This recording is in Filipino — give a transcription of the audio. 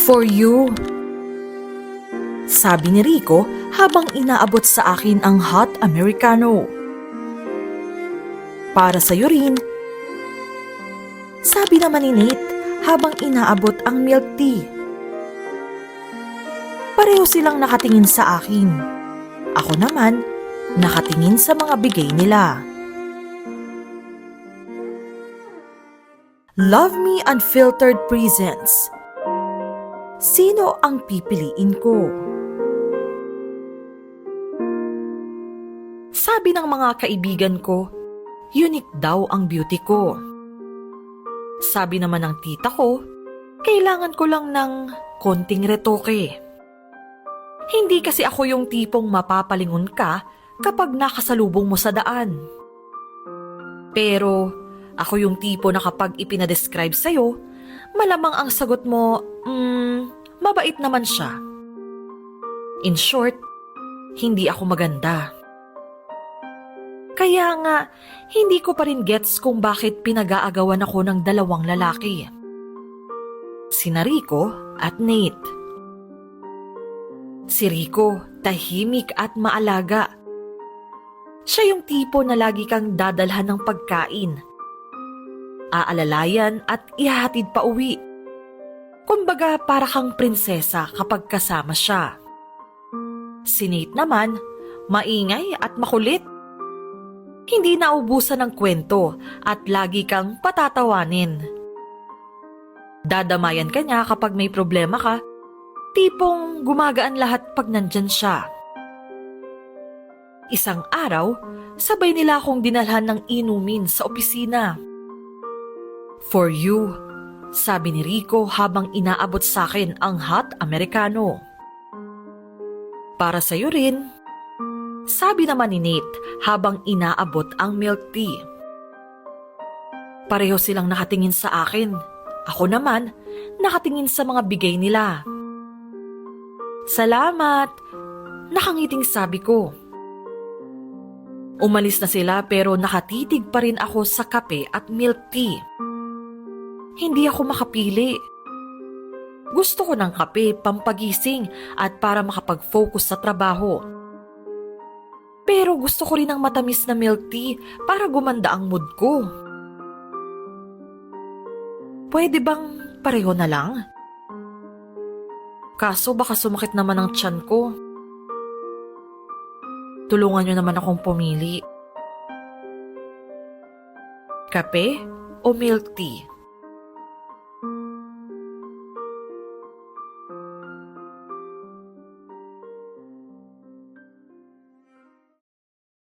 For you, sabi ni Rico habang inaabot sa akin ang hot Americano. Para sa'yo rin, sabi naman ni Nate habang inaabot ang milk tea. Pareho silang nakatingin sa akin. Ako naman, nakatingin sa mga bigay nila. Love Me Unfiltered presents. Sino ang pipiliin ko? Sabi ng mga kaibigan ko, unique daw ang beauty ko. Sabi naman ng tita ko, kailangan ko lang ng konting retoke. Hindi kasi ako yung tipong mapapalingon ka kapag nakasalubong mo sa daan. Pero ako yung tipo na kapag ipinadescribe sa'yo, malamang ang sagot mo, mabait naman siya. In short, hindi ako maganda. Kaya nga, hindi ko pa rin gets kung bakit pinag-aagawan ako ng dalawang lalaki. Sina Rico at Nate. Si Rico, tahimik at maalaga. Siya yung tipo na lagi kang dadalhan ng pagkain. Aalalayan at ihahatid pa uwi. Kumbaga para kang prinsesa kapag kasama siya. Si Nate naman, maingay at makulit. Hindi naubusan ng kwento at lagi kang patatawanin. Dadamayan ka niya kapag may problema ka, tipong gumagaan lahat pag nandyan siya. Isang araw, sabay nila akong dinalhan ng inumin sa opisina. For you, sabi ni Rico habang inaabot sa akin ang hot Americano. Para sa'yo rin, sabi naman ni Nate habang inaabot ang milk tea. Pareho silang nakatingin sa akin. Ako naman, nakatingin sa mga bigay nila. Salamat! Nakangiting sabi ko. Umalis na sila pero nakatitig pa rin ako sa kape at milk tea. Hindi ako makapili. Gusto ko ng kape, pampagising at para makapag-focus sa trabaho. Pero gusto ko rin ng matamis na milk tea para gumanda ang mood ko. Pwede bang pareho na lang? Kaso baka sumakit naman ang tiyan ko. Tulungan niyo naman akong pumili. Kape o milk tea?